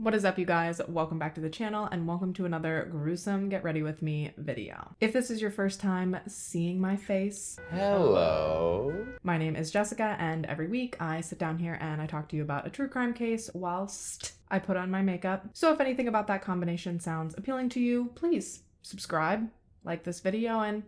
What is up, you guys? Welcome back to the channel and welcome to another gruesome Get Ready With Me video. If this is your first time seeing my face, Hello. My name is Jessica, and every week I sit down here and I talk to you about a true crime case whilst I put on my makeup. So if anything about that combination sounds appealing to you, please subscribe, like this video, and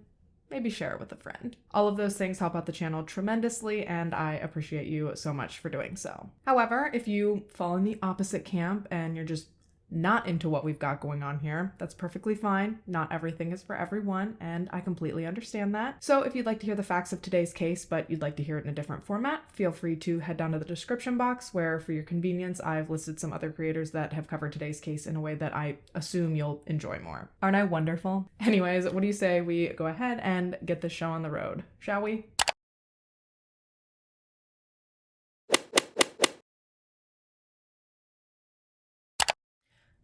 maybe share it with a friend. All of those things help out the channel tremendously, and I appreciate you so much for doing so. However, if you fall in the opposite camp and you're just not into what we've got going on here, that's perfectly fine. Not everything is for everyone, and I completely understand that. So if you'd like to hear the facts of today's case, but you'd like to hear it in a different format, feel free to head down to the description box where, for your convenience, I've listed some other creators that have covered today's case in a way that I assume you'll enjoy more. Aren't I wonderful? Anyways, what do you say we go ahead and get this show on the road, shall we?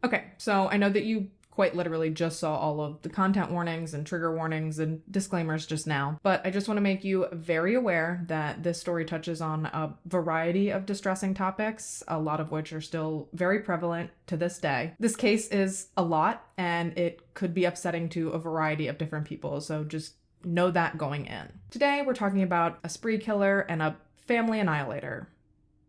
Okay, so I know that you quite literally just saw all of the content warnings and trigger warnings and disclaimers just now, but I just want to make you very aware that this story touches on a variety of distressing topics, a lot of which are still very prevalent to this day. This case is a lot, and it could be upsetting to a variety of different people, so just know that going in. Today, we're talking about a spree killer and a family annihilator.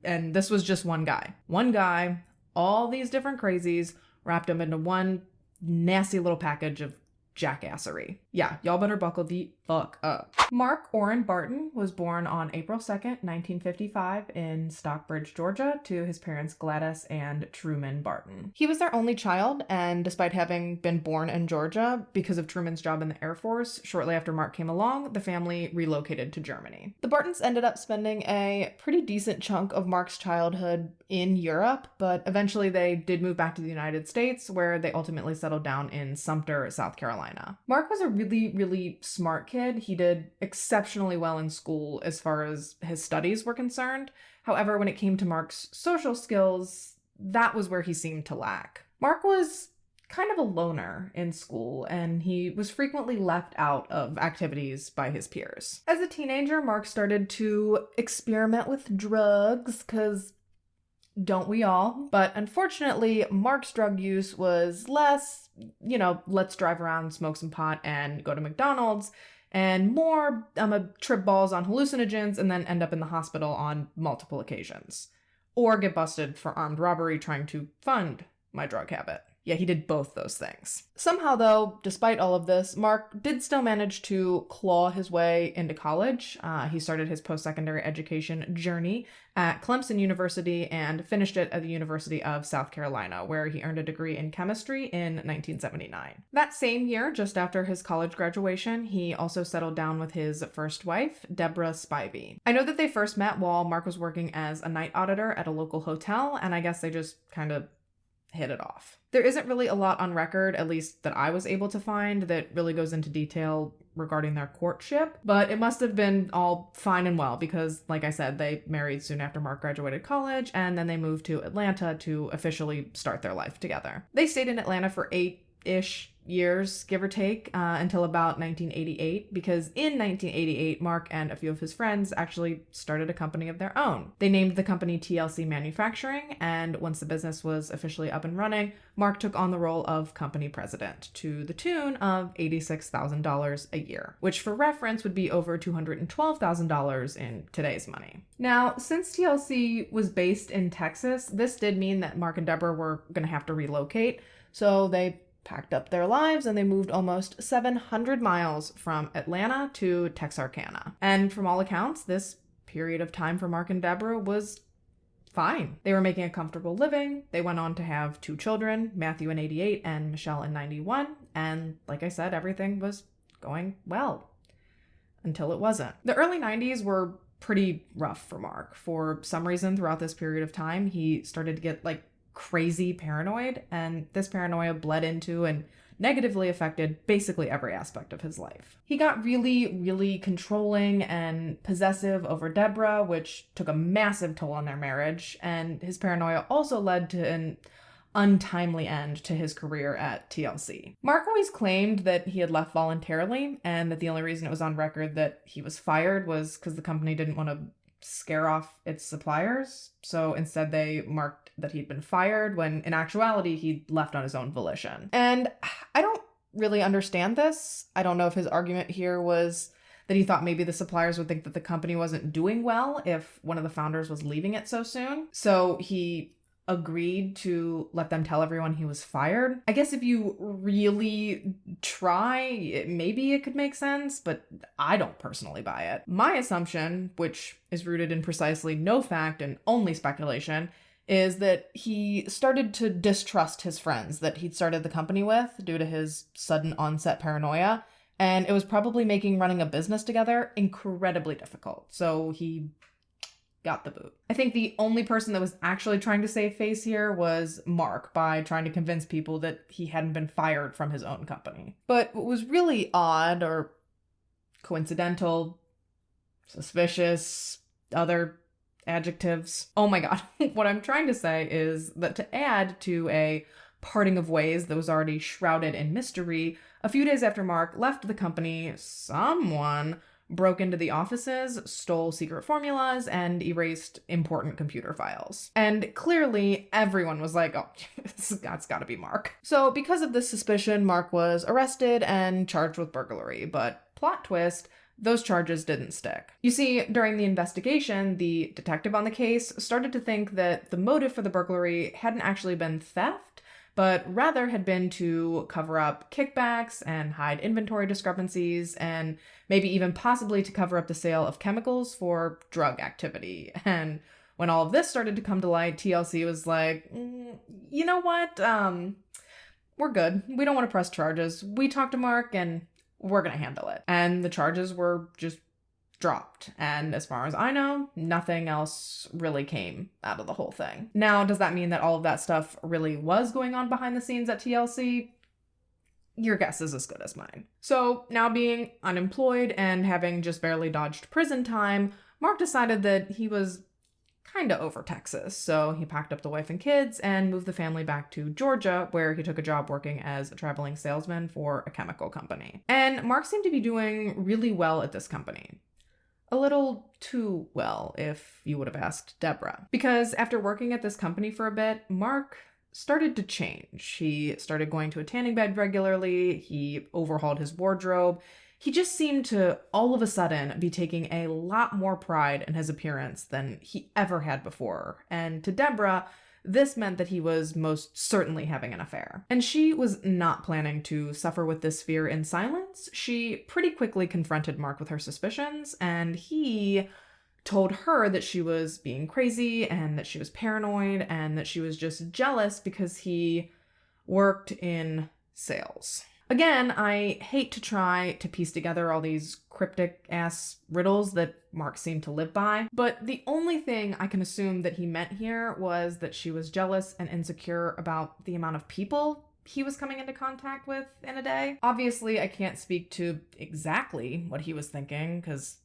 And this was just one guy. One guy, all these different crazies, wrapped them into one nasty little package of jackassery. Yeah, y'all better buckle the fuck up. Mark Orrin Barton was born on April 2nd, 1955 in Stockbridge, Georgia, to his parents Gladys and Truman Barton. He was their only child, and despite having been born in Georgia, because of Truman's job in the Air Force, shortly after Mark came along, the family relocated to Germany. The Bartons ended up spending a pretty decent chunk of Mark's childhood in Europe, but eventually they did move back to the United States, where they ultimately settled down in Sumter, South Carolina. Mark was a really smart kid. He did exceptionally well in school as far as his studies were concerned. However, when it came to Mark's social skills, that was where he seemed to lack. Mark was kind of a loner in school, and he was frequently left out of activities by his peers. As a teenager, Mark started to experiment with drugs, because don't we all? But unfortunately, Mark's drug use was less, let's drive around, smoke some pot, and go to McDonald's, and more, I'm a trip balls on hallucinogens and then end up in the hospital on multiple occasions. Or get busted for armed robbery trying to fund my drug habit. Yeah, he did both those things. Somehow, though, despite all of this, Mark did still manage to claw his way into college. He started his post-secondary education journey at Clemson University and finished it at the University of South Carolina, where he earned a degree in chemistry in 1979. That same year, just after his college graduation, he also settled down with his first wife, Deborah Spivey. I know that they first met while Mark was working as a night auditor at a local hotel, and I guess they just kind of hit it off. There isn't really a lot on record, at least that I was able to find, that really goes into detail regarding their courtship, but it must have been all fine and well because, like I said, they married soon after Mark graduated college, and then they moved to Atlanta to officially start their life together. They stayed in Atlanta for 8-ish years, give or take, until about 1988, because in 1988, Mark and a few of his friends actually started a company of their own. They named the company TLC Manufacturing, and once the business was officially up and running, Mark took on the role of company president to the tune of $86,000 a year, which for reference would be over $212,000 in today's money. Now, since TLC was based in Texas, this did mean that Mark and Deborah were going to have to relocate, so they packed up their lives and they moved almost 700 miles from Atlanta to Texarkana. And from all accounts, this period of time for Mark and Deborah was fine. They were making a comfortable living. They went on to have 2 children, Matthew in 88 and Michelle in 91. And like I said, everything was going well until it wasn't. The early 90s were pretty rough for Mark. For some reason, throughout this period of time, he started to get crazy paranoid, and this paranoia bled into and negatively affected basically every aspect of his life. He got really controlling and possessive over Deborah, which took a massive toll on their marriage, and his paranoia also led to an untimely end to his career at TLC. Mark always claimed that he had left voluntarily, and that the only reason it was on record that he was fired was because the company didn't want to scare off its suppliers, so instead they marked that he'd been fired, when in actuality, he'd left on his own volition. And I don't really understand this. I don't know if his argument here was that he thought maybe the suppliers would think that the company wasn't doing well if one of the founders was leaving it so soon. So he agreed to let them tell everyone he was fired. I guess if you really try, maybe it could make sense, but I don't personally buy it. My assumption, which is rooted in precisely no fact and only speculation, is that he started to distrust his friends that he'd started the company with due to his sudden onset paranoia, and it was probably making running a business together incredibly difficult. So he got the boot. I think the only person that was actually trying to save face here was Mark, by trying to convince people that he hadn't been fired from his own company. But what was really odd, or coincidental, suspicious, other adjectives. Oh my God. What I'm trying to say is that to add to a parting of ways that was already shrouded in mystery, a few days after Mark left the company, someone broke into the offices, stole secret formulas, and erased important computer files. And clearly, everyone was like, oh, that's gotta be Mark. So because of this suspicion, Mark was arrested and charged with burglary. But plot twist, those charges didn't stick. You see, during the investigation, the detective on the case started to think that the motive for the burglary hadn't actually been theft, but rather had been to cover up kickbacks and hide inventory discrepancies, and maybe even possibly to cover up the sale of chemicals for drug activity. And when all of this started to come to light, TLC was like, you know what? We're good. We don't want to press charges. We talked to Mark and we're going to handle it. And the charges were just dropped. And as far as I know, nothing else really came out of the whole thing. Now, does that mean that all of that stuff really was going on behind the scenes at TLC? Your guess is as good as mine. So now, being unemployed and having just barely dodged prison time, Mark decided that he was kind of over Texas. So he packed up the wife and kids and moved the family back to Georgia, where he took a job working as a traveling salesman for a chemical company. And Mark seemed to be doing really well at this company. A little too well, if you would have asked Deborah. Because after working at this company for a bit, Mark started to change. He started going to a tanning bed regularly. He overhauled his wardrobe. He just seemed to all of a sudden be taking a lot more pride in his appearance than he ever had before. And to Deborah, this meant that he was most certainly having an affair. And she was not planning to suffer with this fear in silence. She pretty quickly confronted Mark with her suspicions, and he told her that she was being crazy and that she was paranoid and that she was just jealous because he worked in sales. Again, I hate to try to piece together all these cryptic-ass riddles that Mark seemed to live by, but the only thing I can assume that he meant here was that she was jealous and insecure about the amount of people he was coming into contact with in a day. Obviously, I can't speak to exactly what he was thinking, because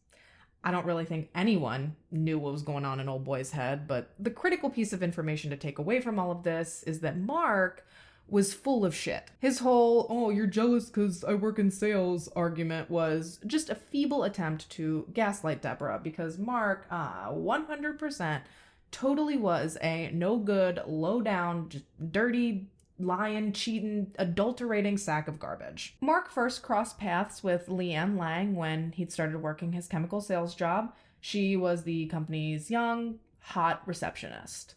I don't really think anyone knew what was going on in old boy's head, but the critical piece of information to take away from all of this is that Mark was full of shit. His whole, oh, you're jealous because I work in sales argument was just a feeble attempt to gaslight Deborah, because Mark, 100% totally was a no good, low down, just dirty, lying, cheating, adulterating sack of garbage. Mark first crossed paths with Leanne Lang when he'd started working his chemical sales job. She was the company's young, hot receptionist.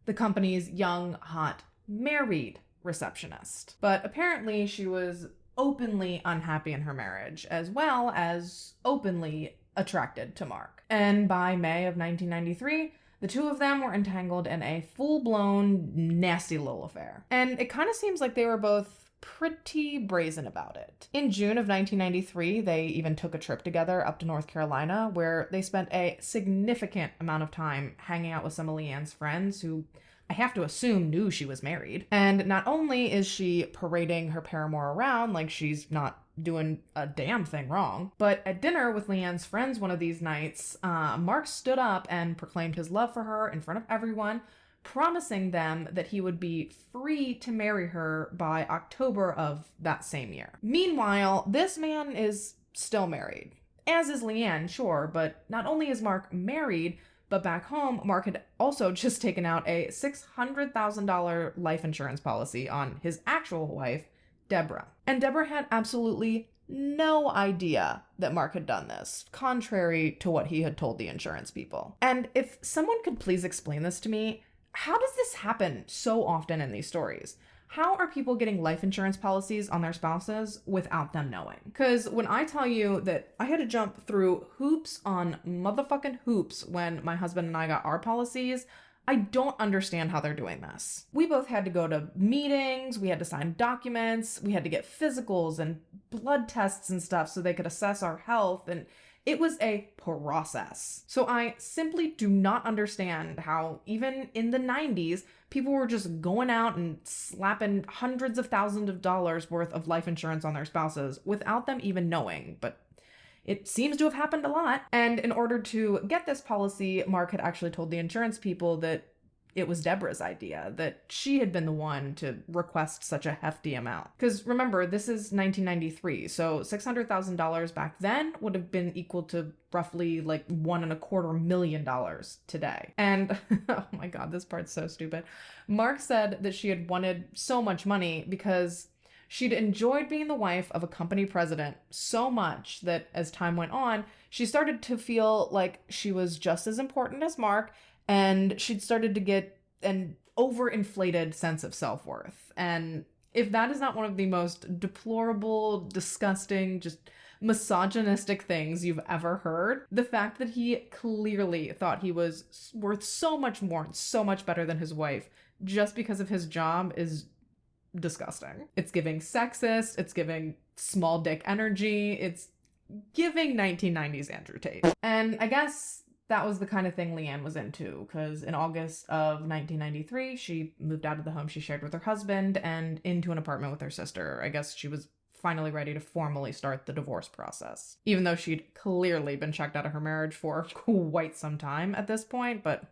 The company's young, hot, married receptionist. But apparently she was openly unhappy in her marriage, as well as openly attracted to Mark. And by May of 1993, the two of them were entangled in a full-blown, nasty little affair. And it kind of seems like they were both pretty brazen about it. In June of 1993, they even took a trip together up to North Carolina, where they spent a significant amount of time hanging out with some of Leanne's friends who I have to assume knew she was married. And not only is she parading her paramour around like she's not doing a damn thing wrong, but at dinner with Leanne's friends one of these nights, Mark stood up and proclaimed his love for her in front of everyone, promising them that he would be free to marry her by October of that same year. Meanwhile, this man is still married, as is Leanne, sure, but not only is Mark married, but back home, Mark had also just taken out a $600,000 life insurance policy on his actual wife, Deborah. And Deborah had absolutely no idea that Mark had done this, contrary to what he had told the insurance people. And if someone could please explain this to me, how does this happen so often in these stories? How are people getting life insurance policies on their spouses without them knowing? Because when I tell you that I had to jump through hoops on motherfucking hoops when my husband and I got our policies, I don't understand how they're doing this. We both had to go to meetings, we had to sign documents, we had to get physicals and blood tests and stuff so they could assess our health, and it was a process. So I simply do not understand how, even in the 90s, people were just going out and slapping hundreds of thousands of dollars worth of life insurance on their spouses without them even knowing. But it seems to have happened a lot. And in order to get this policy, Mark had actually told the insurance people that it was Deborah's idea, that she had been the one to request such a hefty amount. Because remember, this is 1993, so $600,000 back then would have been equal to roughly like $1.25 million today. And oh my God, this part's so stupid. Mark said that she had wanted so much money because she'd enjoyed being the wife of a company president so much that as time went on, she started to feel like she was just as important as Mark, and she'd started to get an overinflated sense of self-worth. And if that is not one of the most deplorable, disgusting, just misogynistic things you've ever heard, the fact that he clearly thought he was worth so much more and so much better than his wife just because of his job is disgusting. It's giving sexist, it's giving small dick energy, it's giving 1990s Andrew Tate. And I guess that was the kind of thing Leanne was into, because in August of 1993, she moved out of the home she shared with her husband and into an apartment with her sister. I guess she was finally ready to formally start the divorce process, even though she'd clearly been checked out of her marriage for quite some time at this point, but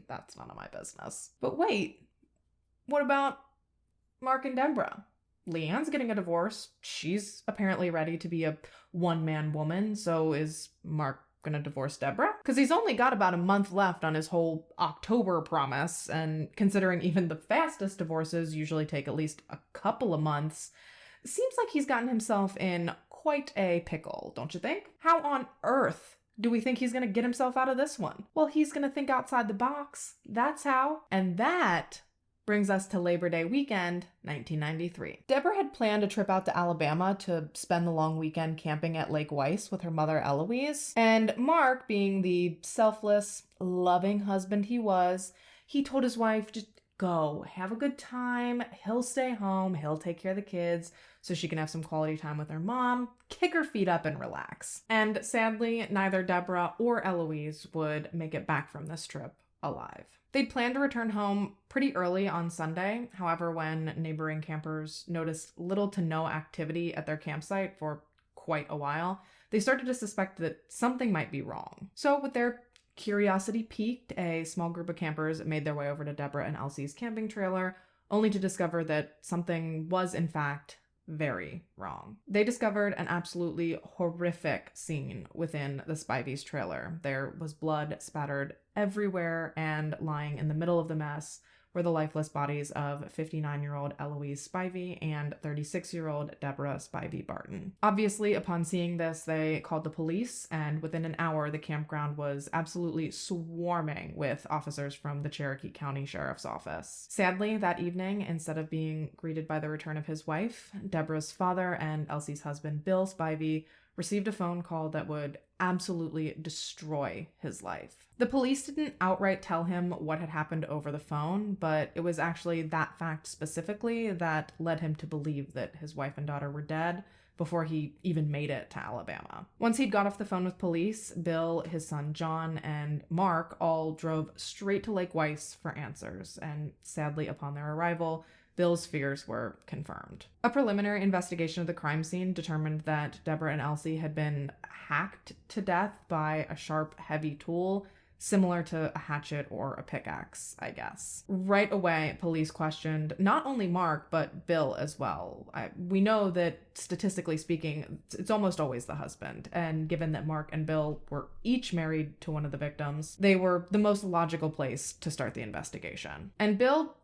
that's none of my business. But wait, what about Mark and Deborah? Leanne's getting a divorce. She's apparently ready to be a one-man woman, so is Mark gonna divorce Deborah? Because he's only got about a month left on his whole October promise, and considering even the fastest divorces usually take at least a couple of months, it seems like he's gotten himself in quite a pickle, don't you think? How on earth do we think he's gonna get himself out of this one? Well, he's gonna think outside the box. That's how. And that brings us to Labor Day weekend, 1993. Deborah had planned a trip out to Alabama to spend the long weekend camping at Lake Weiss with her mother, Eloise. And Mark, being the selfless, loving husband he was, he told his wife, just go, have a good time. He'll stay home. He'll take care of the kids so she can have some quality time with her mom, kick her feet up and relax. And sadly, neither Deborah or Eloise would make it back from this trip alive. They'd planned to return home pretty early on Sunday. However, when neighboring campers noticed little to no activity at their campsite for quite a while, they started to suspect that something might be wrong. So with their curiosity piqued, a small group of campers made their way over to Deborah and Elsie's camping trailer, only to discover that something was in fact very wrong. They discovered an absolutely horrific scene within the Spivey's trailer. There was blood spattered everywhere, and lying in the middle of the mess were the lifeless bodies of 59-year-old Eloise Spivey and 36-year-old Deborah Spivey Barton. Obviously, upon seeing this, they called the police, and within an hour, the campground was absolutely swarming with officers from the Cherokee County Sheriff's Office. Sadly, that evening, instead of being greeted by the return of his wife, Deborah's father and Elsie's husband, Bill Spivey, received a phone call that would absolutely destroy his life. The police didn't outright tell him what had happened over the phone, but it was actually that fact specifically that led him to believe that his wife and daughter were dead before he even made it to Alabama. Once he'd got off the phone with police, Bill, his son John, and Mark all drove straight to Lake Weiss for answers, and sadly, upon their arrival, Bill's fears were confirmed. A preliminary investigation of the crime scene determined that Deborah and Elsie had been hacked to death by a sharp, heavy tool similar to a hatchet or a pickaxe, I guess. Right away, police questioned not only Mark, but Bill as well. We know that, statistically speaking, it's almost always the husband, and given that Mark and Bill were each married to one of the victims, they were the most logical place to start the investigation. And Bill,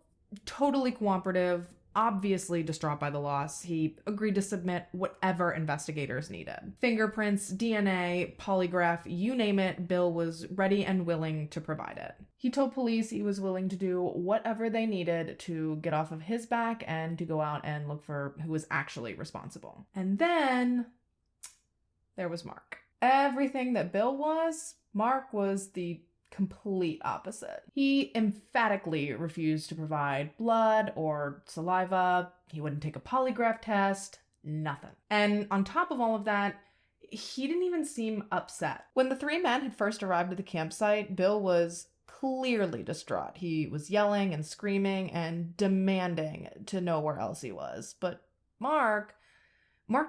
totally cooperative, obviously distraught by the loss, he agreed to submit whatever investigators needed. Fingerprints, DNA, polygraph, you name it, Bill was ready and willing to provide it. He told police he was willing to do whatever they needed to get off of his back and to go out and look for who was actually responsible. And then there was Mark. Everything that Bill was, Mark was the complete opposite. He emphatically refused to provide blood or saliva. He wouldn't take a polygraph test, nothing. And on top of all of that, he didn't even seem upset. When the three men had first arrived at the campsite, Bill was clearly distraught. He was yelling and screaming and demanding to know where Elsie was. But Mark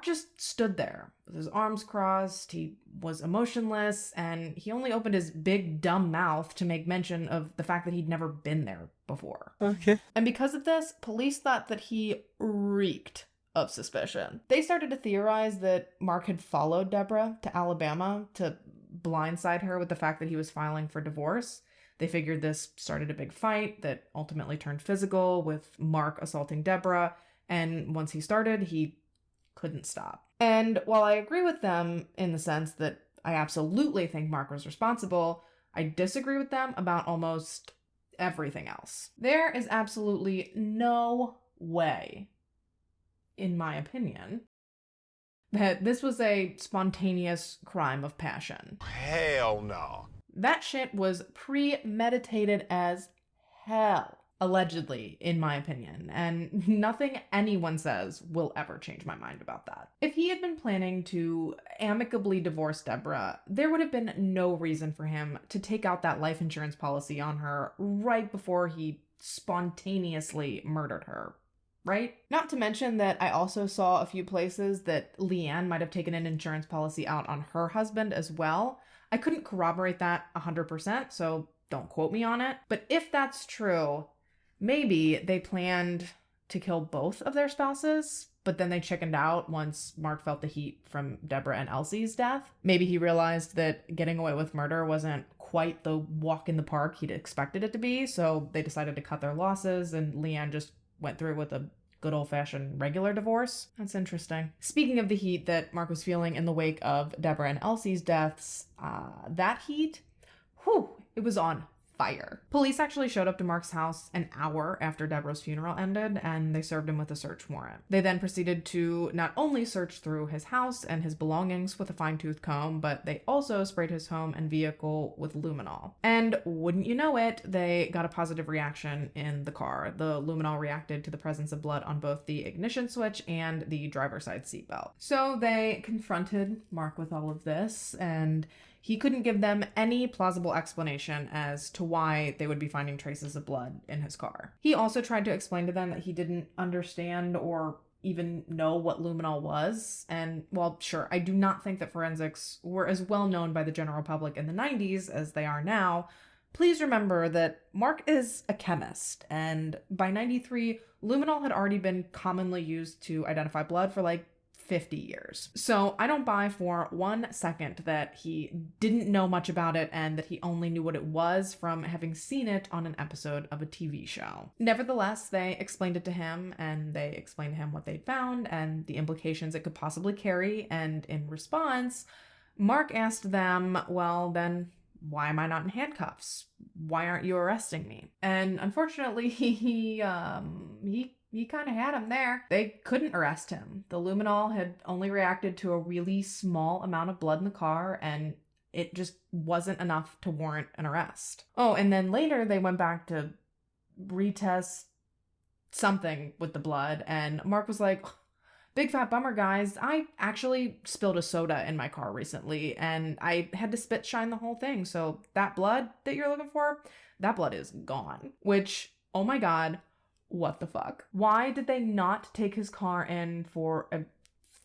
just stood there with his arms crossed. He was emotionless, and he only opened his big dumb mouth to make mention of the fact that he'd never been there before. Okay. And because of this, police thought that he reeked of suspicion. They started to theorize that Mark had followed Deborah to Alabama to blindside her with the fact that he was filing for divorce. They figured this started a big fight that ultimately turned physical, with Mark assaulting Deborah, and once he started, he couldn't stop. And while I agree with them in the sense that I absolutely think Mark was responsible, I disagree with them about almost everything else. There is absolutely no way, in my opinion, that this was a spontaneous crime of passion. Hell no. That shit was premeditated as hell. Allegedly, in my opinion, and nothing anyone says will ever change my mind about that. If he had been planning to amicably divorce Deborah, there would have been no reason for him to take out that life insurance policy on her right before he spontaneously murdered her, right? Not to mention that I also saw a few places that Leanne might have taken an insurance policy out on her husband as well. I couldn't corroborate that 100%, so don't quote me on it. But if that's true, maybe they planned to kill both of their spouses, but then they chickened out once Mark felt the heat from Deborah and Elsie's death. Maybe he realized that getting away with murder wasn't quite the walk in the park he'd expected it to be, so they decided to cut their losses, and Leanne just went through with a good old-fashioned regular divorce. That's interesting. Speaking of the heat that Mark was feeling in the wake of Deborah and Elsie's deaths, that heat, it was on fire. Police actually showed up to Mark's house an hour after Deborah's funeral ended, and they served him with a search warrant. They then proceeded to not only search through his house and his belongings with a fine-tooth comb, but they also sprayed his home and vehicle with luminol. And wouldn't you know it, they got a positive reaction in the car. The luminol reacted to the presence of blood on both the ignition switch and the driver's side seatbelt. So they confronted Mark with all of this, and he couldn't give them any plausible explanation as to why they would be finding traces of blood in his car. He also tried to explain to them that he didn't understand or even know what luminol was. And while sure, I do not think that forensics were as well known by the general public in the 90s as they are now, please remember that Mark is a chemist, and by 93, luminol had already been commonly used to identify blood for like 50 years. So I don't buy for 1 second that he didn't know much about it and that he only knew what it was from having seen it on an episode of a TV show. Nevertheless, they explained it to him, and they explained to him what they'd found and the implications it could possibly carry, and in response, Mark asked them, well, then why am I not in handcuffs? Why aren't you arresting me? And unfortunately, he kind of had him there. They couldn't arrest him. The luminol had only reacted to a really small amount of blood in the car, and it just wasn't enough to warrant an arrest. Oh, and then later they went back to retest something with the blood, and Mark was like, big fat bummer, guys. I actually spilled a soda in my car recently, and I had to spit shine the whole thing, so that blood that you're looking for, that blood is gone. Which, oh my god, what the fuck? Why did they not take his car in for a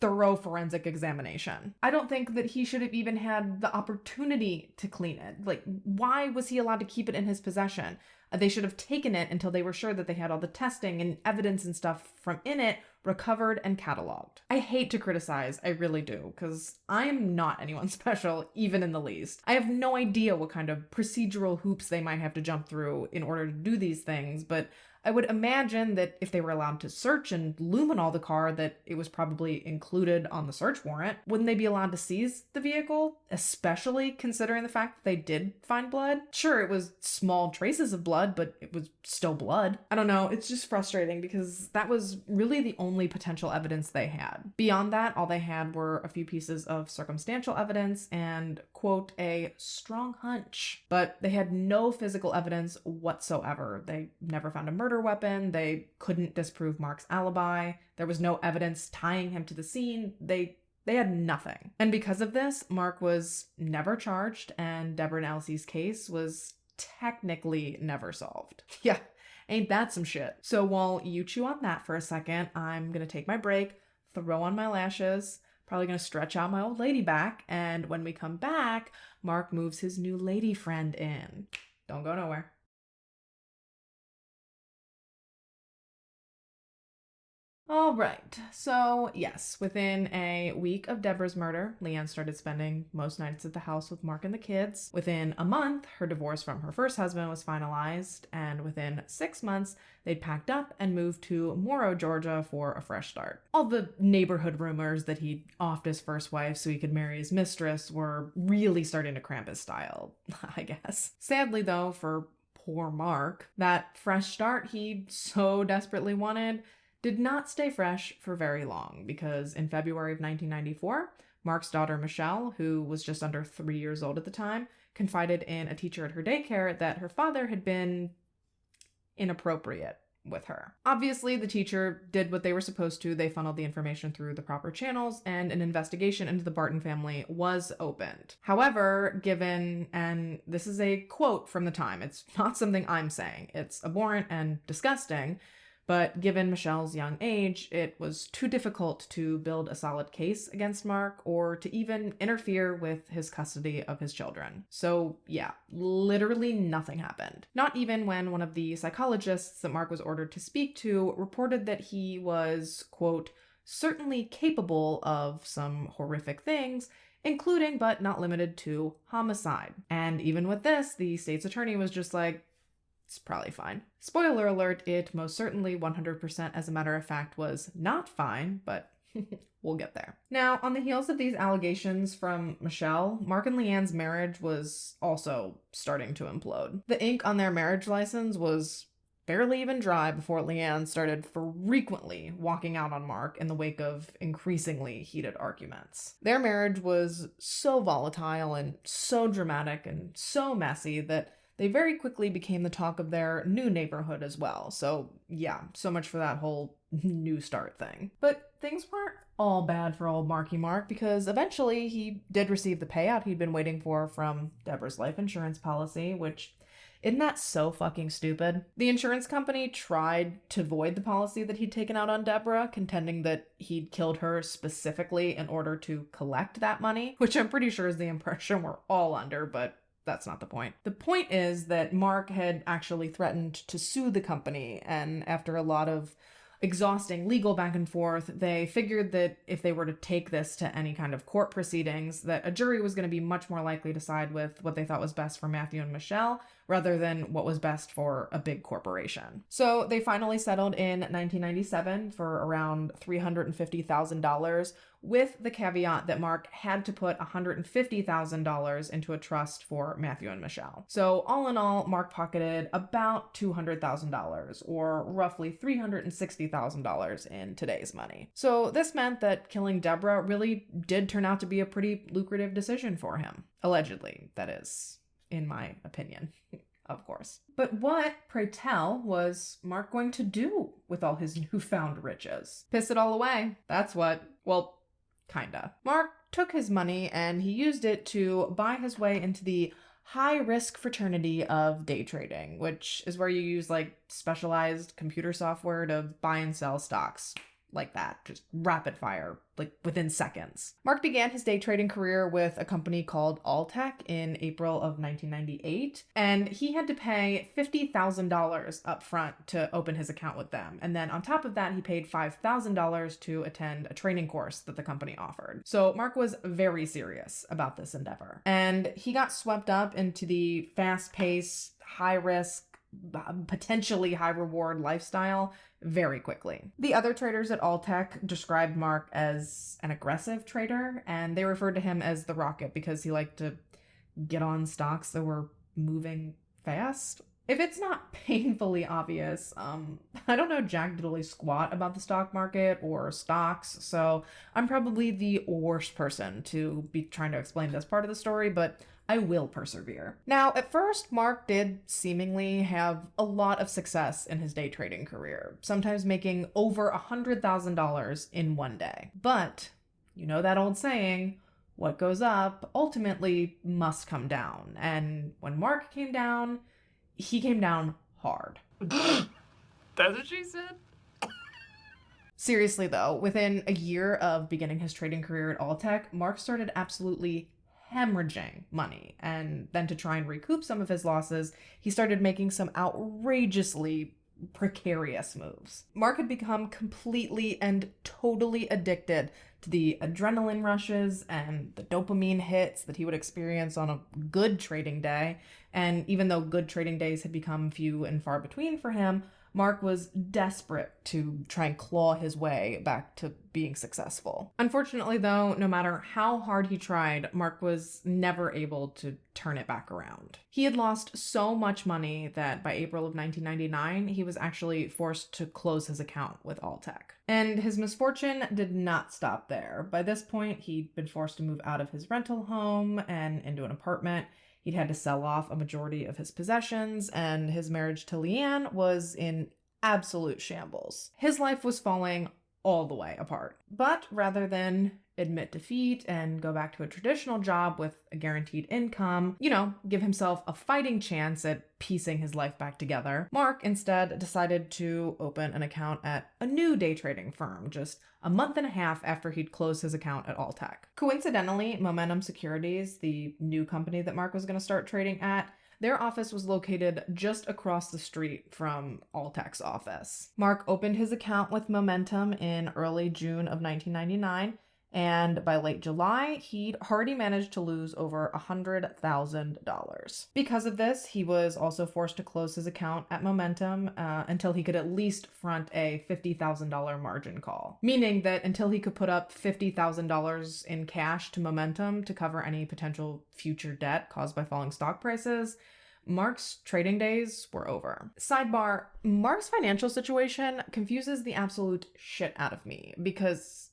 thorough forensic examination. I don't think that he should have even had the opportunity to clean it. Like, why was he allowed to keep it in his possession? They should have taken it until they were sure that they had all the testing and evidence and stuff from in it recovered and cataloged. I hate to criticize, I really do, because I'm not anyone special, even in the least. I have no idea what kind of procedural hoops they might have to jump through in order to do these things, but I would imagine that if they were allowed to search and luminol the car, that it was probably included on the search warrant. Wouldn't they be allowed to seize the vehicle, especially considering the fact that they did find blood? Sure, it was small traces of blood, but it was still blood. I don't know, it's just frustrating because that was really the only potential evidence they had. Beyond that, all they had were a few pieces of circumstantial evidence and, quote, a strong hunch. But they had no physical evidence whatsoever. They never found a murder weapon. They couldn't disprove Mark's alibi. There was no evidence tying him to the scene. They had nothing. And because of this, Mark was never charged, and Deborah and Elsie's case was technically never solved. Yeah, ain't that some shit? So while you chew on that for a second, I'm gonna take my break, throw on my lashes, probably gonna stretch out my old lady back, and when we come back, Mark moves his new lady friend in. Don't go nowhere. All right, so yes, within a week of Deborah's murder, Leanne started spending most nights at the house with Mark and the kids. Within a month, her divorce from her first husband was finalized, and within 6 months, they'd packed up and moved to Morrow, Georgia for a fresh start. All the neighborhood rumors that he'd offed his first wife so he could marry his mistress were really starting to cramp his style, I guess. Sadly, though, for poor Mark, that fresh start he so desperately wanted did not stay fresh for very long, because in February of 1994, Mark's daughter Michelle, who was just under 3 years old at the time, confided in a teacher at her daycare that her father had been inappropriate with her. Obviously, the teacher did what they were supposed to. They funneled the information through the proper channels, and an investigation into the Barton family was opened. However, given, and this is a quote from the time, it's not something I'm saying, it's abhorrent and disgusting, but given Michelle's young age, it was too difficult to build a solid case against Mark or to even interfere with his custody of his children. So yeah, literally nothing happened. Not even when one of the psychologists that Mark was ordered to speak to reported that he was, quote, certainly capable of some horrific things, including but not limited to homicide. And even with this, the state's attorney was just like, it's probably fine. Spoiler alert, it most certainly 100% as a matter of fact was not fine, but we'll get there. Now, on the heels of these allegations from Michelle, Mark and Leanne's marriage was also starting to implode. The ink on their marriage license was barely even dry before Leanne started frequently walking out on Mark in the wake of increasingly heated arguments. Their marriage was so volatile and so dramatic and so messy that they very quickly became the talk of their new neighborhood as well. So yeah, so much for that whole new start thing. But things weren't all bad for old Marky Mark, because eventually he did receive the payout he'd been waiting for from Deborah's life insurance policy, which, isn't that so fucking stupid? The insurance company tried to void the policy that he'd taken out on Deborah, contending that he'd killed her specifically in order to collect that money, which I'm pretty sure is the impression we're all under, but that's not the point. The point is that Mark had actually threatened to sue the company, and after a lot of exhausting legal back and forth, they figured that if they were to take this to any kind of court proceedings, that a jury was going to be much more likely to side with what they thought was best for Matthew and Michelle, rather than what was best for a big corporation. So they finally settled in 1997 for around $350,000, with the caveat that Mark had to put $150,000 into a trust for Matthew and Michelle. So all in all, Mark pocketed about $200,000, or roughly $360,000 in today's money. So this meant that killing Deborah really did turn out to be a pretty lucrative decision for him. Allegedly, that is, in my opinion. Of course. But what, pray tell, was Mark going to do with all his newfound riches? Piss it all away. That's what. Well, kinda. Mark took his money and he used it to buy his way into the high-risk fraternity of day trading, which is where you use like specialized computer software to buy and sell stocks. like that, just rapid fire, like within seconds. Mark began his day trading career with a company called Alltech in April of 1998, and he had to pay $50,000 up front to open his account with them. And then on top of that, he paid $5,000 to attend a training course that the company offered. So Mark was very serious about this endeavor, and he got swept up into the fast-paced, high-risk, potentially high-reward lifestyle very quickly. The other traders at Alltech described Mark as an aggressive trader, and they referred to him as the Rocket because he liked to get on stocks that were moving fast. If it's not painfully obvious, I don't know jack diddly squat about the stock market or stocks, so I'm probably the worst person to be trying to explain this part of the story, but I will persevere. Now, at first, Mark did seemingly have a lot of success in his day trading career, sometimes making over $100,000 in one day. But, you know that old saying, what goes up ultimately must come down. And when Mark came down, he came down hard. That's what she said? Seriously though, within a year of beginning his trading career at Alltech, Mark started absolutely hemorrhaging money. And then to try and recoup some of his losses, he started making some outrageously precarious moves. Mark had become completely and totally addicted to the adrenaline rushes and the dopamine hits that he would experience on a good trading day. And even though good trading days had become few and far between for him, Mark was desperate to try and claw his way back to being successful. Unfortunately, though, no matter how hard he tried, Mark was never able to turn it back around. He had lost so much money that by April of 1999, he was actually forced to close his account with Alltech. And his misfortune did not stop there. By this point, he'd been forced to move out of his rental home and into an apartment. He'd had to sell off a majority of his possessions, and his marriage to Leanne was in absolute shambles. His life was falling all the way apart. But rather than admit defeat and go back to a traditional job with a guaranteed income, give himself a fighting chance at piecing his life back together, Mark instead decided to open an account at a new day trading firm just a month and a half after he'd closed his account at Alltech. Coincidentally, Momentum Securities, the new company that Mark was going to start trading at, their office was located just across the street from Alltech's office. Mark opened his account with Momentum in early June of 1999, and by late July, he'd already managed to lose over $100,000. Because of this, he was also forced to close his account at Momentum until he could at least front a $50,000 margin call, meaning that until he could put up $50,000 in cash to Momentum to cover any potential future debt caused by falling stock prices, Mark's trading days were over. Sidebar, Mark's financial situation confuses the absolute shit out of me because,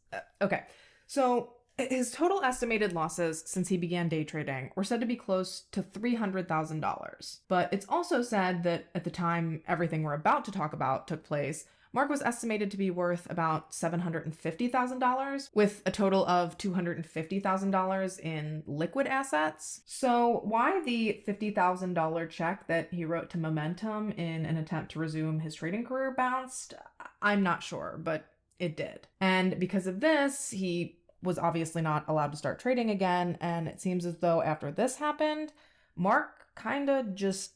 So his total estimated losses since he began day trading were said to be close to $300,000. But it's also said that at the time everything we're about to talk about took place, Mark was estimated to be worth about $750,000, with a total of $250,000 in liquid assets. So why the $50,000 check that he wrote to Momentum in an attempt to resume his trading career bounced? I'm not sure, but it did. And because of this, he was obviously not allowed to start trading again, and it seems as though after this happened, Mark kinda just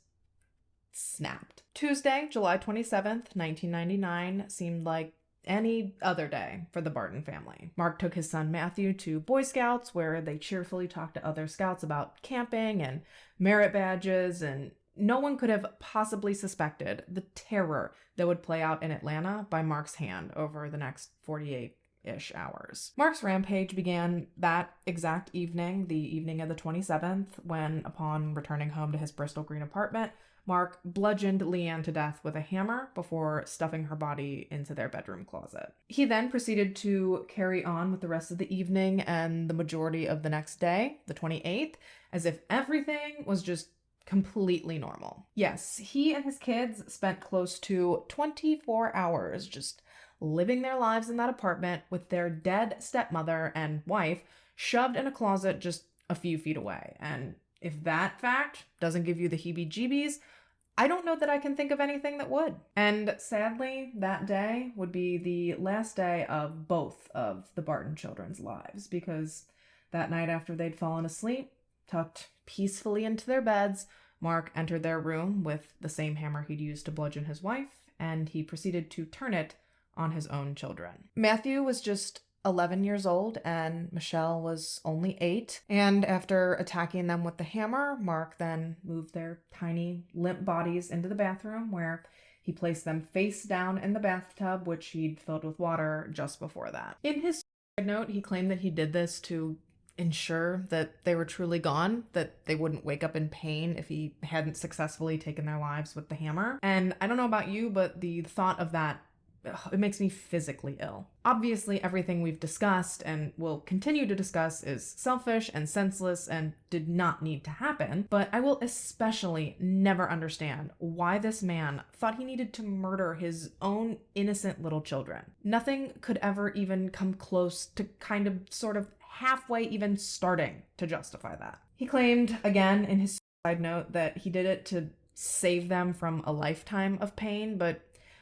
snapped. Tuesday, July 27th, 1999 seemed like any other day for the Barton family. Mark took his son Matthew to Boy Scouts, where they cheerfully talked to other scouts about camping and merit badges, and no one could have possibly suspected the terror that would play out in Atlanta by Mark's hand over the next 48-ish hours. Mark's rampage began that exact evening, the evening of the 27th, when, upon returning home to his Bristol Green apartment, Mark bludgeoned Leanne to death with a hammer before stuffing her body into their bedroom closet. He then proceeded to carry on with the rest of the evening and the majority of the next day, the 28th, as if everything was just completely normal. Yes, he and his kids spent close to 24 hours just living their lives in that apartment with their dead stepmother and wife shoved in a closet just a few feet away. And if that fact doesn't give you the heebie-jeebies, I don't know that I can think of anything that would. And sadly, that day would be the last day of both of the Barton children's lives, because that night after they'd fallen asleep, tucked peacefully into their beds, Mark entered their room with the same hammer he'd used to bludgeon his wife, and he proceeded to turn it on his own children. Matthew was just 11 years old and Michelle was only 8. And after attacking them with the hammer, Mark then moved their tiny, limp bodies into the bathroom, where he placed them face down in the bathtub, which he'd filled with water just before that. In his suicide note, he claimed that he did this to ensure that they were truly gone, that they wouldn't wake up in pain if he hadn't successfully taken their lives with the hammer. And I don't know about you, but the thought of that, it makes me physically ill. Obviously, everything we've discussed and will continue to discuss is selfish and senseless and did not need to happen, but I will especially never understand why this man thought he needed to murder his own innocent little children. Nothing could ever even come close to sort of halfway even starting to justify that. He claimed, again, in his suicide note, that he did it to save them from a lifetime of pain, but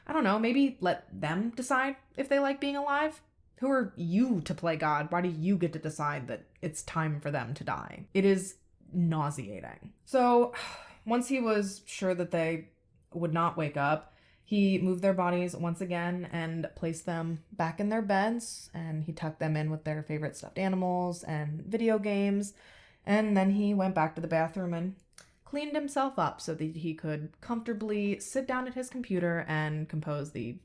I don't know, maybe let them decide if they like being alive? Who are you to play God? Why do you get to decide that it's time for them to die? It is nauseating. So once he was sure that they would not wake up, he moved their bodies once again and placed them back in their beds, and he tucked them in with their favorite stuffed animals and video games, and then he went back to the bathroom and cleaned himself up so that he could comfortably sit down at his computer and compose the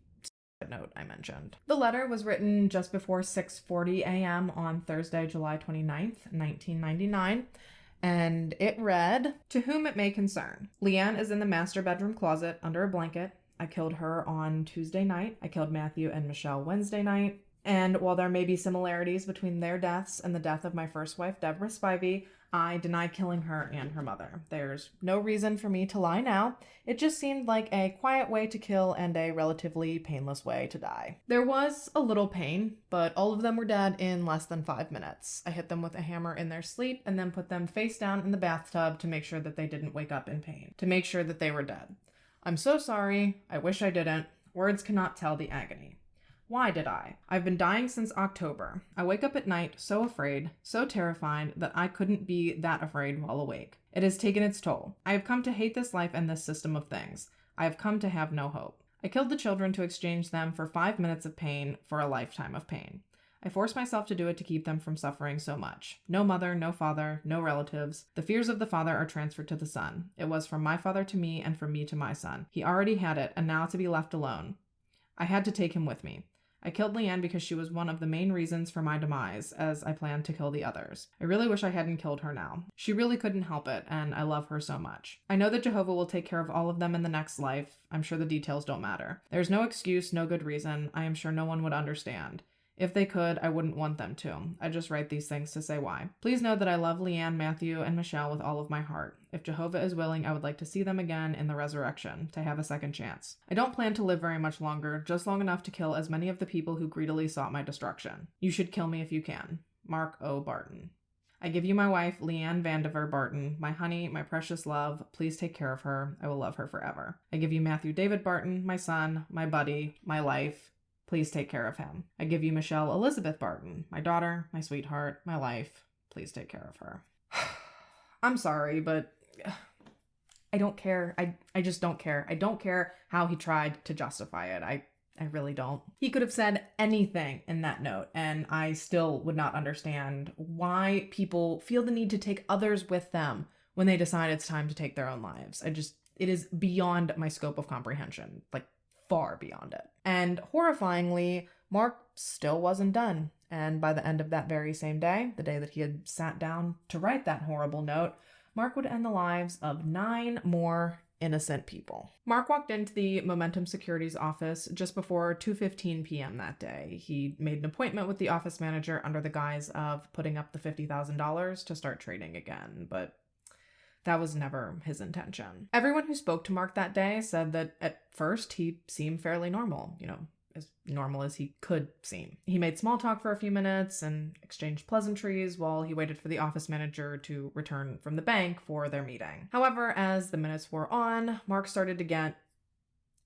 note I mentioned. The letter was written just before 6:40 a.m. on Thursday, July 29th, 1999, and it read, "To whom it may concern, Leanne is in the master bedroom closet under a blanket. I killed her on Tuesday night. I killed Matthew and Michelle Wednesday night. And while there may be similarities between their deaths and the death of my first wife, Deborah Spivey, I deny killing her and her mother. There's no reason for me to lie now. It just seemed like a quiet way to kill and a relatively painless way to die. There was a little pain, but all of them were dead in less than 5 minutes. I hit them with a hammer in their sleep and then put them face down in the bathtub to make sure that they didn't wake up in pain, to make sure that they were dead. I'm so sorry. I wish I didn't. Words cannot tell the agony. Why did I? I've been dying since October. I wake up at night so afraid, so terrified that I couldn't be that afraid while awake. It has taken its toll. I have come to hate this life and this system of things. I have come to have no hope. I killed the children to exchange them for 5 minutes of pain for a lifetime of pain. I forced myself to do it to keep them from suffering so much. No mother, no father, no relatives. The fears of the father are transferred to the son. It was from my father to me and from me to my son. He already had it, and now to be left alone. I had to take him with me. I killed Leanne because she was one of the main reasons for my demise, as I planned to kill the others. I really wish I hadn't killed her now. She really couldn't help it, and I love her so much. I know that Jehovah will take care of all of them in the next life. I'm sure the details don't matter. There's no excuse, no good reason. I am sure no one would understand. If they could, I wouldn't want them to. I just write these things to say why. Please know that I love Leanne, Matthew, and Michelle with all of my heart. If Jehovah is willing, I would like to see them again in the resurrection, to have a second chance. I don't plan to live very much longer, just long enough to kill as many of the people who greedily sought my destruction. You should kill me if you can. Mark O. Barton. I give you my wife, Leanne Vandiver Barton, my honey, my precious love. Please take care of her. I will love her forever. I give you Matthew David Barton, my son, my buddy, my life. Please take care of him. I give you Michelle Elizabeth Barton, my daughter, my sweetheart, my life. Please take care of her." I'm sorry, but I don't care. I just don't care. I don't care how he tried to justify it. I really don't. He could have said anything in that note, and I still would not understand why people feel the need to take others with them when they decide it's time to take their own lives. It is beyond my scope of comprehension. Like, far beyond it. And horrifyingly, Mark still wasn't done. And by the end of that very same day, the day that he had sat down to write that horrible note, Mark would end the lives of 9 more innocent people. Mark walked into the Momentum Securities office just before 2:15 p.m. that day. He made an appointment with the office manager under the guise of putting up the $50,000 to start trading again, but that was never his intention. Everyone who spoke to Mark that day said that at first he seemed fairly normal, as normal as he could seem. He made small talk for a few minutes and exchanged pleasantries while he waited for the office manager to return from the bank for their meeting. However, as the minutes wore on, Mark started to get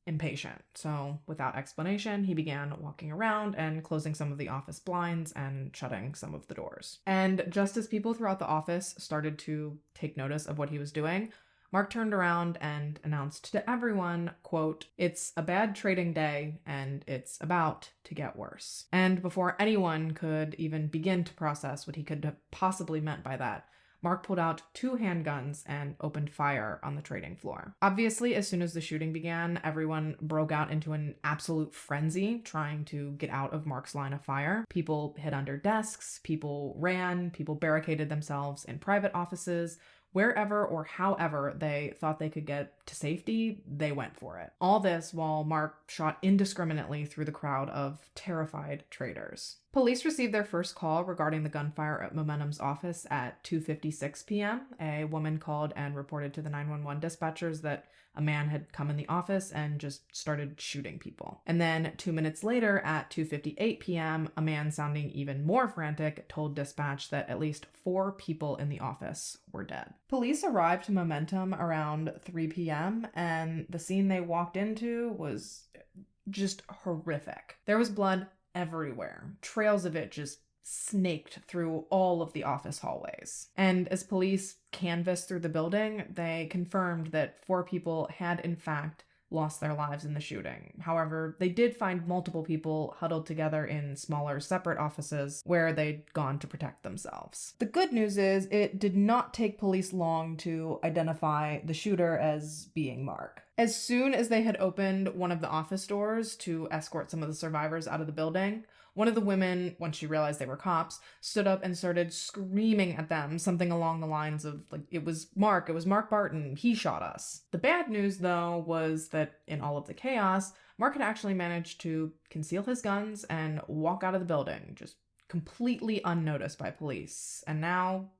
impatient. So, without explanation, he began walking around and closing some of the office blinds and shutting some of the doors. And just as people throughout the office started to take notice of what he was doing, Mark turned around and announced to everyone, quote, "It's a bad trading day and it's about to get worse." And before anyone could even begin to process what he could have possibly meant by that, Mark pulled out 2 handguns and opened fire on the trading floor. Obviously, as soon as the shooting began, everyone broke out into an absolute frenzy trying to get out of Mark's line of fire. People hid under desks, people ran, people barricaded themselves in private offices. Wherever or however they thought they could get to safety, they went for it. All this while Mark shot indiscriminately through the crowd of terrified traders. Police received their first call regarding the gunfire at Momentum's office at 2:56 p.m. A woman called and reported to the 911 dispatchers that a man had come in the office and just started shooting people. And then 2 minutes later at 2:58 p.m., a man sounding even more frantic told dispatch that at least 4 people in the office were dead. Police arrived to Momentum around 3 p.m. and the scene they walked into was just horrific. There was blood everywhere. Trails of it just snaked through all of the office hallways. And as police canvassed through the building, they confirmed that 4 people had in fact lost their lives in the shooting. However, they did find multiple people huddled together in smaller, separate offices where they'd gone to protect themselves. The good news is it did not take police long to identify the shooter as being Mark. As soon as they had opened one of the office doors to escort some of the survivors out of the building, one of the women, once she realized they were cops, stood up and started screaming at them, something along the lines of, like, it was Mark Barton, he shot us. The bad news, though, was that in all of the chaos, Mark had actually managed to conceal his guns and walk out of the building, just completely unnoticed by police. And now,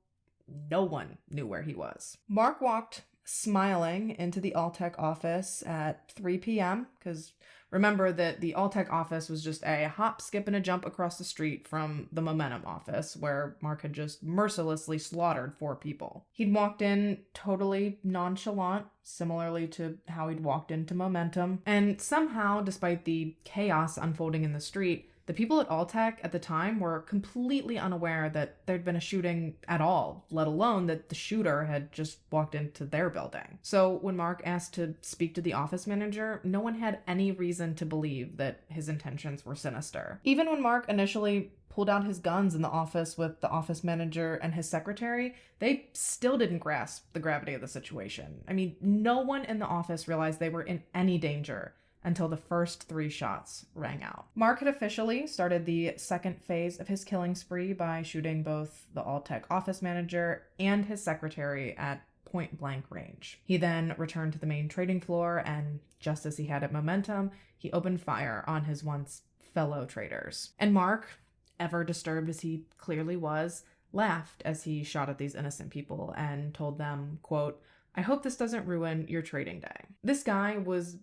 no one knew where he was. Mark walked smiling into the Alltech office at 3 p.m. because remember that the Alltech office was just a hop, skip, and a jump across the street from the Momentum office where Mark had just mercilessly slaughtered 4 people. He'd walked in totally nonchalant, similarly to how he'd walked into Momentum, and somehow, despite the chaos unfolding in the street, the people at Alltech at the time were completely unaware that there'd been a shooting at all, let alone that the shooter had just walked into their building. So when Mark asked to speak to the office manager, no one had any reason to believe that his intentions were sinister. Even when Mark initially pulled out his guns in the office with the office manager and his secretary, they still didn't grasp the gravity of the situation. I mean, no one in the office realized they were in any danger until the first 3 shots rang out. Mark had officially started the second phase of his killing spree by shooting both the Alltech office manager and his secretary at point-blank range. He then returned to the main trading floor, and just as he had at Momentum, he opened fire on his once fellow traders. And Mark, ever disturbed as he clearly was, laughed as he shot at these innocent people and told them, quote, "I hope this doesn't ruin your trading day." This guy was,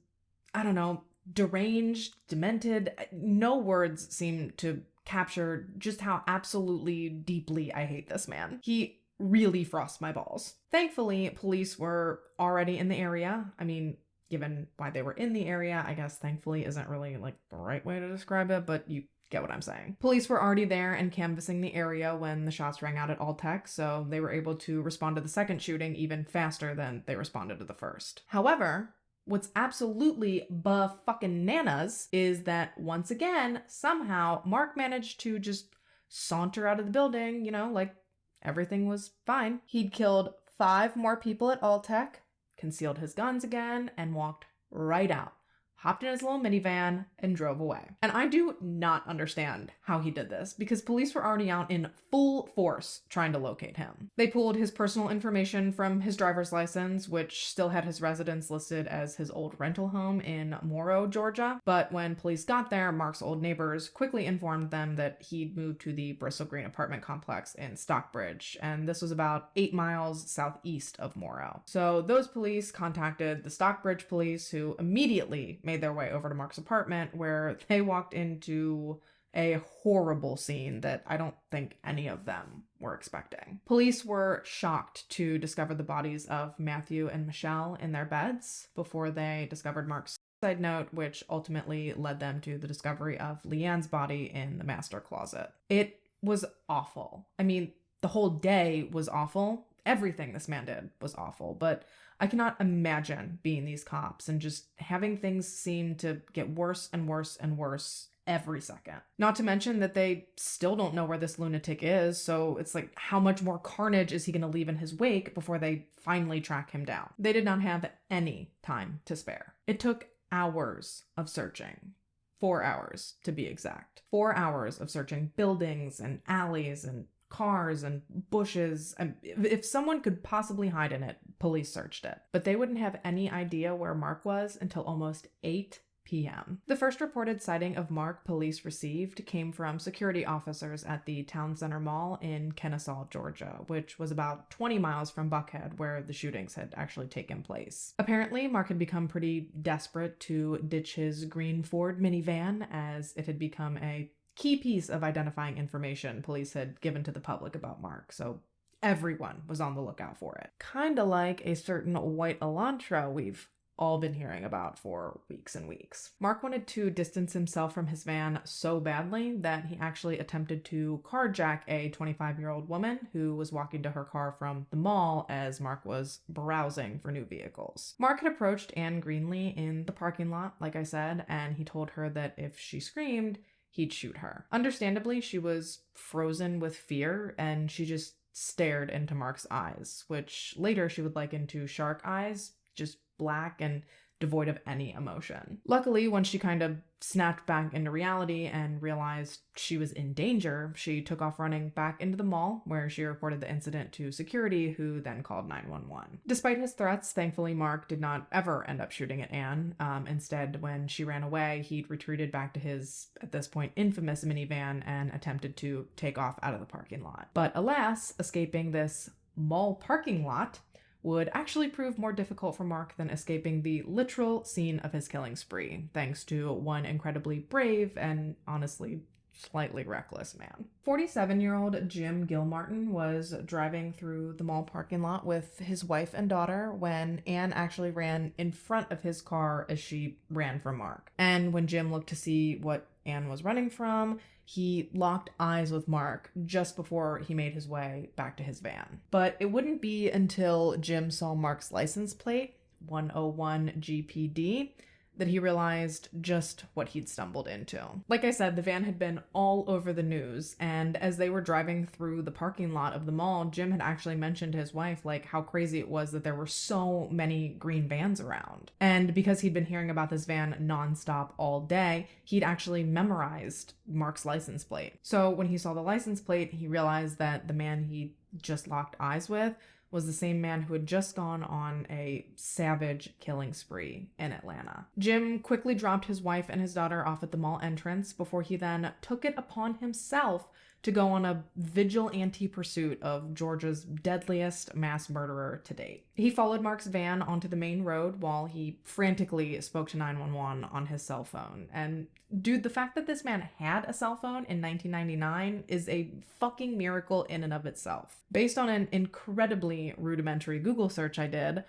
I don't know, deranged, demented. No words seem to capture just how absolutely deeply I hate this man. He really frosts my balls. Thankfully, police were already in the area. I mean, given why they were in the area, I guess thankfully isn't really like the right way to describe it, but you get what I'm saying. Police were already there and canvassing the area when the shots rang out at Alltech, so they were able to respond to the second shooting even faster than they responded to the first. However, what's absolutely ba-fucking-nanas is that once again, somehow, Mark managed to just saunter out of the building, like everything was fine. He'd killed 5 more people at Alltech, concealed his guns again, and walked right out, hopped in his little minivan, and drove away. And I do not understand how he did this, because police were already out in full force trying to locate him. They pulled his personal information from his driver's license, which still had his residence listed as his old rental home in Morrow, Georgia. But when police got there, Mark's old neighbors quickly informed them that he'd moved to the Bristol Green apartment complex in Stockbridge, and this was about 8 miles southeast of Morrow. So those police contacted the Stockbridge police, who immediately made made their way over to Mark's apartment, where they walked into a horrible scene that I don't think any of them were expecting. Police were shocked to discover the bodies of Matthew and Michelle in their beds before they discovered Mark's suicide note, which ultimately led them to the discovery of Leanne's body in the master closet. It was awful. I mean, the whole day was awful. Everything this man did was awful, but I cannot imagine being these cops and just having things seem to get worse and worse and worse every second. Not to mention that they still don't know where this lunatic is, so it's like, how much more carnage is he going to leave in his wake before they finally track him down? They did not have any time to spare. It took hours of searching. 4 hours, to be exact. 4 hours of searching buildings and alleys and cars and bushes. And if someone could possibly hide in it, police searched it. But they wouldn't have any idea where Mark was until almost 8 p.m. The first reported sighting of Mark police received came from security officers at the Town Center Mall in Kennesaw, Georgia, which was about 20 miles from Buckhead, where the shootings had actually taken place. Apparently, Mark had become pretty desperate to ditch his green Ford minivan, as it had become a key piece of identifying information police had given to the public about Mark, so everyone was on the lookout for it. Kinda like a certain white Elantra we've all been hearing about for weeks and weeks. Mark wanted to distance himself from his van so badly that he actually attempted to carjack a 25-year-old woman who was walking to her car from the mall as Mark was browsing for new vehicles. Mark had approached Anne Greenlee in the parking lot, like I said, and he told her that if she screamed, he'd shoot her. Understandably, she was frozen with fear, and she just stared into Mark's eyes, which later she would liken to shark eyes, just black and devoid of any emotion. Luckily, when she kind of snapped back into reality and realized she was in danger, she took off running back into the mall, where she reported the incident to security, who then called 911. Despite his threats, thankfully Mark did not ever end up shooting at Anne. Instead, when she ran away, he'd retreated back to his, at this point, infamous minivan and attempted to take off out of the parking lot. But alas, escaping this mall parking lot would actually prove more difficult for Mark than escaping the literal scene of his killing spree, thanks to one incredibly brave and honestly slightly reckless man. 47-year-old Jim Gilmartin was driving through the mall parking lot with his wife and daughter when Anne actually ran in front of his car as she ran from Mark. And when Jim looked to see what Anne was running from, he locked eyes with Mark just before he made his way back to his van. But it wouldn't be until Jim saw Mark's license plate, 101 GPD, that he realized just what he'd stumbled into. Like I said, the van had been all over the news, and as they were driving through the parking lot of the mall, Jim had actually mentioned to his wife like how crazy it was that there were so many green vans around. And because he'd been hearing about this van nonstop all day, he'd actually memorized Mark's license plate. So when he saw the license plate, he realized that the man he just locked eyes with was the same man who had just gone on a savage killing spree in Atlanta. Jim quickly dropped his wife and his daughter off at the mall entrance before he then took it upon himself to go on a vigilante pursuit of Georgia's deadliest mass murderer to date. He followed Mark's van onto the main road while he frantically spoke to 911 on his cell phone. And dude, the fact that this man had a cell phone in 1999 is a fucking miracle in and of itself. Based on an incredibly rudimentary Google search I did,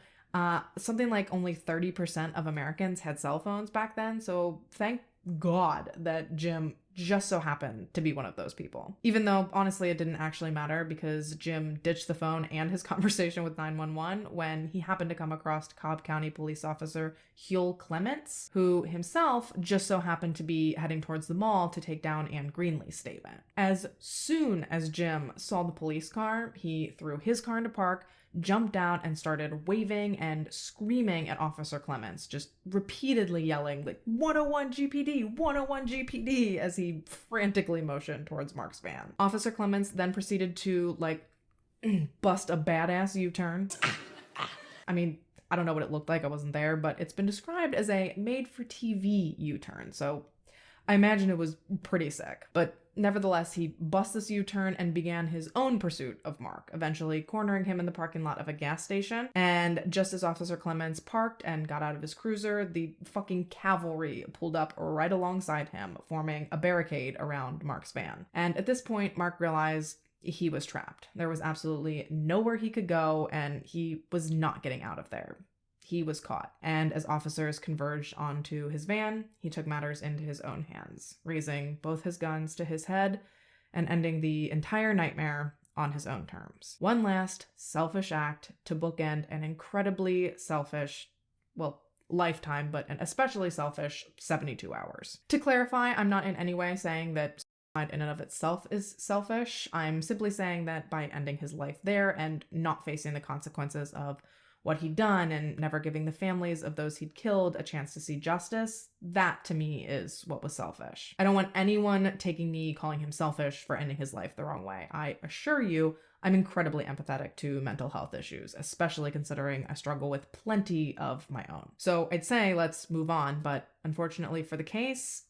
something like only 30% of Americans had cell phones back then, so thank God that Jim just so happened to be one of those people. Even though, honestly, it didn't actually matter because Jim ditched the phone and his conversation with 911 when he happened to come across Cobb County police officer Huell Clements, who himself just so happened to be heading towards the mall to take down Anne Greenlee's statement. As soon as Jim saw the police car, he threw his car into park, jumped out, and started waving and screaming at Officer Clements, just repeatedly yelling like 101 GPD, 101 GPD as he frantically motioned towards Mark's van. Officer Clements then proceeded to bust a badass U-turn. I mean, I don't know what it looked like, I wasn't there, but it's been described as a made-for-TV U-turn, so I imagine it was pretty sick. But Nevertheless, he busts this U-turn and began his own pursuit of Mark, eventually cornering him in the parking lot of a gas station. And just as Officer Clemens parked and got out of his cruiser, the fucking cavalry pulled up right alongside him, forming a barricade around Mark's van. And at this point, Mark realized he was trapped. There was absolutely nowhere he could go, and he was not getting out of there. He was caught, and as officers converged onto his van, he took matters into his own hands, raising both his guns to his head and ending the entire nightmare on his own terms. One last selfish act to bookend an incredibly selfish, well, lifetime, but an especially selfish 72 hours. To clarify, I'm not in any way saying that suicide in and of itself is selfish. I'm simply saying that by ending his life there and not facing the consequences of what he'd done and never giving the families of those he'd killed a chance to see justice, that to me is what was selfish. I don't want anyone taking me calling him selfish for ending his life the wrong way. I assure you, I'm incredibly empathetic to mental health issues, especially considering I struggle with plenty of my own. So I'd say let's move on, but unfortunately for the case,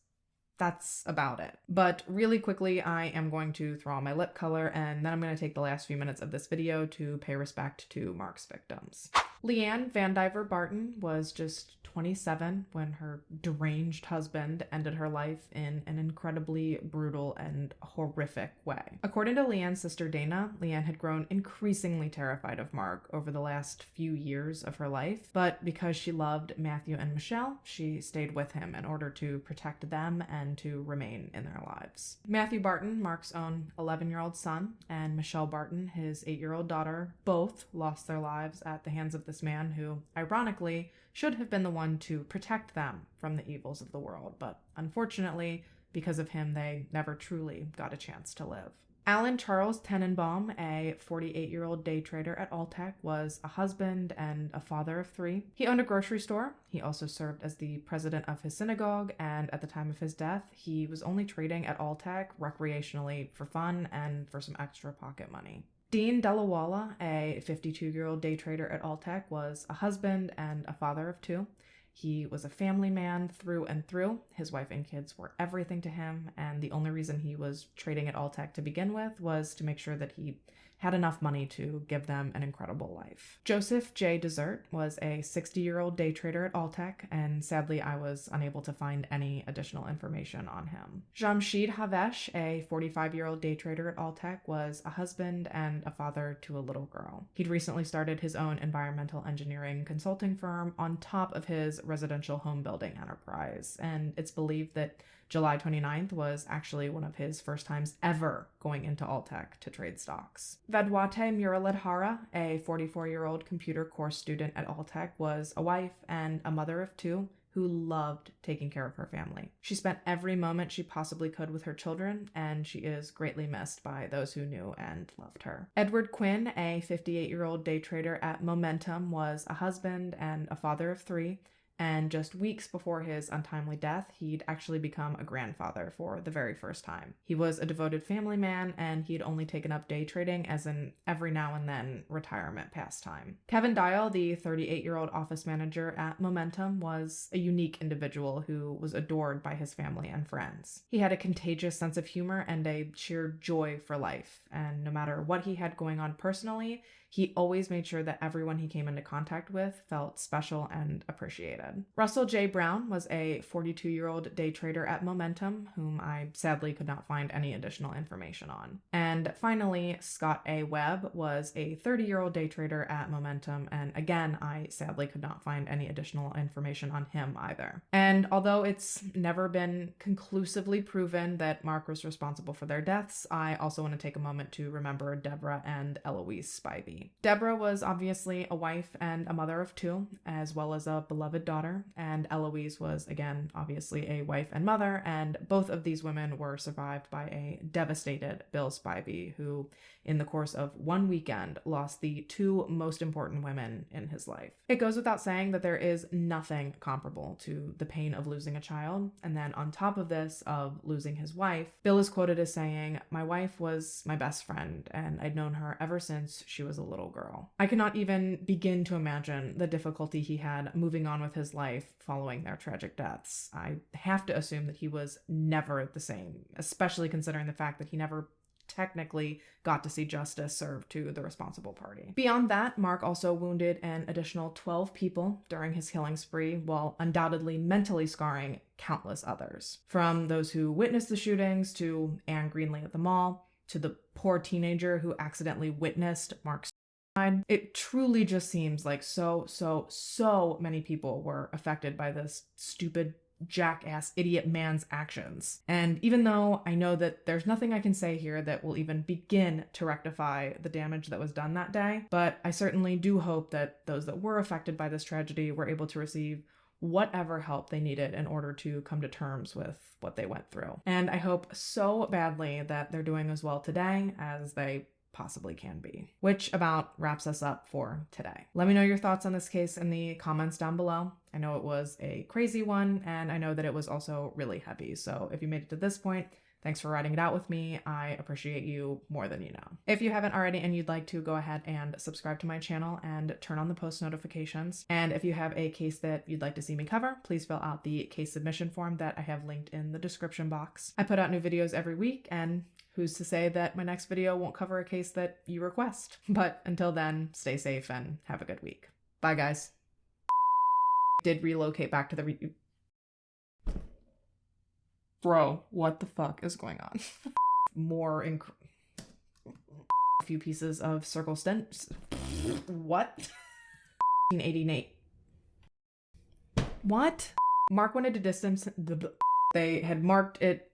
that's about it. But really quickly, I am going to throw on my lip color, and then I'm going to take the last few minutes of this video to pay respect to Mark's victims. Leanne Vandiver Barton was just 27 when her deranged husband ended her life in an incredibly brutal and horrific way. According to Leanne's sister Dana, Leanne had grown increasingly terrified of Mark over the last few years of her life, but because she loved Matthew and Michelle, she stayed with him in order to protect them and to remain in their lives. Matthew Barton, Mark's own 11-year-old son, and Michelle Barton, his 8-year-old daughter, both lost their lives at the hands of this man who, ironically, should have been the one to protect them from the evils of the world, but unfortunately, because of him, they never truly got a chance to live. Alan Charles Tenenbaum, a 48-year-old day trader at Alltech, was a husband and a father of 3. He owned a grocery store. He also served as the president of his synagogue, and at the time of his death, he was only trading at Alltech recreationally for fun and for some extra pocket money. Dean Delawala, a 52-year-old day trader at Alltech, was a husband and a father of 2. He was a family man through and through. His wife and kids were everything to him, and the only reason he was trading at Alltech to begin with was to make sure that he had enough money to give them an incredible life. Joseph J. Desert was a 60-year-old day trader at Alltech, and sadly I was unable to find any additional information on him. Jamshid Havesh, a 45-year-old day trader at Alltech, was a husband and a father to a little girl. He'd recently started his own environmental engineering consulting firm on top of his residential home building enterprise, and it's believed that July 29th was actually one of his first times ever going into Alltech to trade stocks. Vedwate Muraladhara, a 44-year-old computer course student at Alltech, was a wife and a mother of 2 who loved taking care of her family. She spent every moment she possibly could with her children, and she is greatly missed by those who knew and loved her. Edward Quinn, a 58-year-old day trader at Momentum, was a husband and a father of 3. And just weeks before his untimely death, he'd actually become a grandfather for the very first time. He was a devoted family man, and he'd only taken up day trading as an every now and then retirement pastime. Kevin Dial, the 38-year-old office manager at Momentum, was a unique individual who was adored by his family and friends. He had a contagious sense of humor and a sheer joy for life, and no matter what he had going on personally, he always made sure that everyone he came into contact with felt special and appreciated. Russell J. Brown was a 42-year-old day trader at Momentum, whom I sadly could not find any additional information on. And finally, Scott A. Webb was a 30-year-old day trader at Momentum, and again, I sadly could not find any additional information on him either. And although it's never been conclusively proven that Mark was responsible for their deaths, I also want to take a moment to remember Deborah and Eloise Spivey. Deborah was obviously a wife and a mother of 2, as well as a beloved daughter, and Eloise was, again, obviously a wife and mother, and both of these women were survived by a devastated Bill Spivey, who, in the course of one weekend, lost the 2 most important women in his life. It goes without saying that there is nothing comparable to the pain of losing a child, and then on top of this, of losing his wife, Bill is quoted as saying, "My wife was my best friend, and I'd known her ever since she was a little little girl. I cannot even begin to imagine the difficulty he had moving on with his life following their tragic deaths. I have to assume that he was never the same, especially considering the fact that he never technically got to see justice served to the responsible party. Beyond that, Mark also wounded an additional 12 people during his killing spree, while undoubtedly mentally scarring countless others. From those who witnessed the shootings, to Anne Greenlee at the mall, to the poor teenager who accidentally witnessed Mark's suicide. It truly just seems like so many people were affected by this stupid jackass idiot man's actions. And even though I know that there's nothing I can say here that will even begin to rectify the damage that was done that day, but I certainly do hope that those that were affected by this tragedy were able to receive whatever help they needed in order to come to terms with what they went through. And I hope so badly that they're doing as well today as they possibly can be. Which about wraps us up for today. Let me know your thoughts on this case in the comments down below. I know it was a crazy one, and I know that it was also really heavy. So if you made it to this point, thanks for riding it out with me. I appreciate you more than you know. If you haven't already and you'd like to, go ahead and subscribe to my channel and turn on the post notifications. And if you have a case that you'd like to see me cover, please fill out the case submission form that I have linked in the description box. I put out new videos every week, and who's to say that my next video won't cover a case that you request? But until then, stay safe and have a good week. Bye, guys. Did relocate back to the Bro, what the fuck is going on? More a few pieces of circle stent. What? 1988. What? Mark wanted to distance the. They had marked it.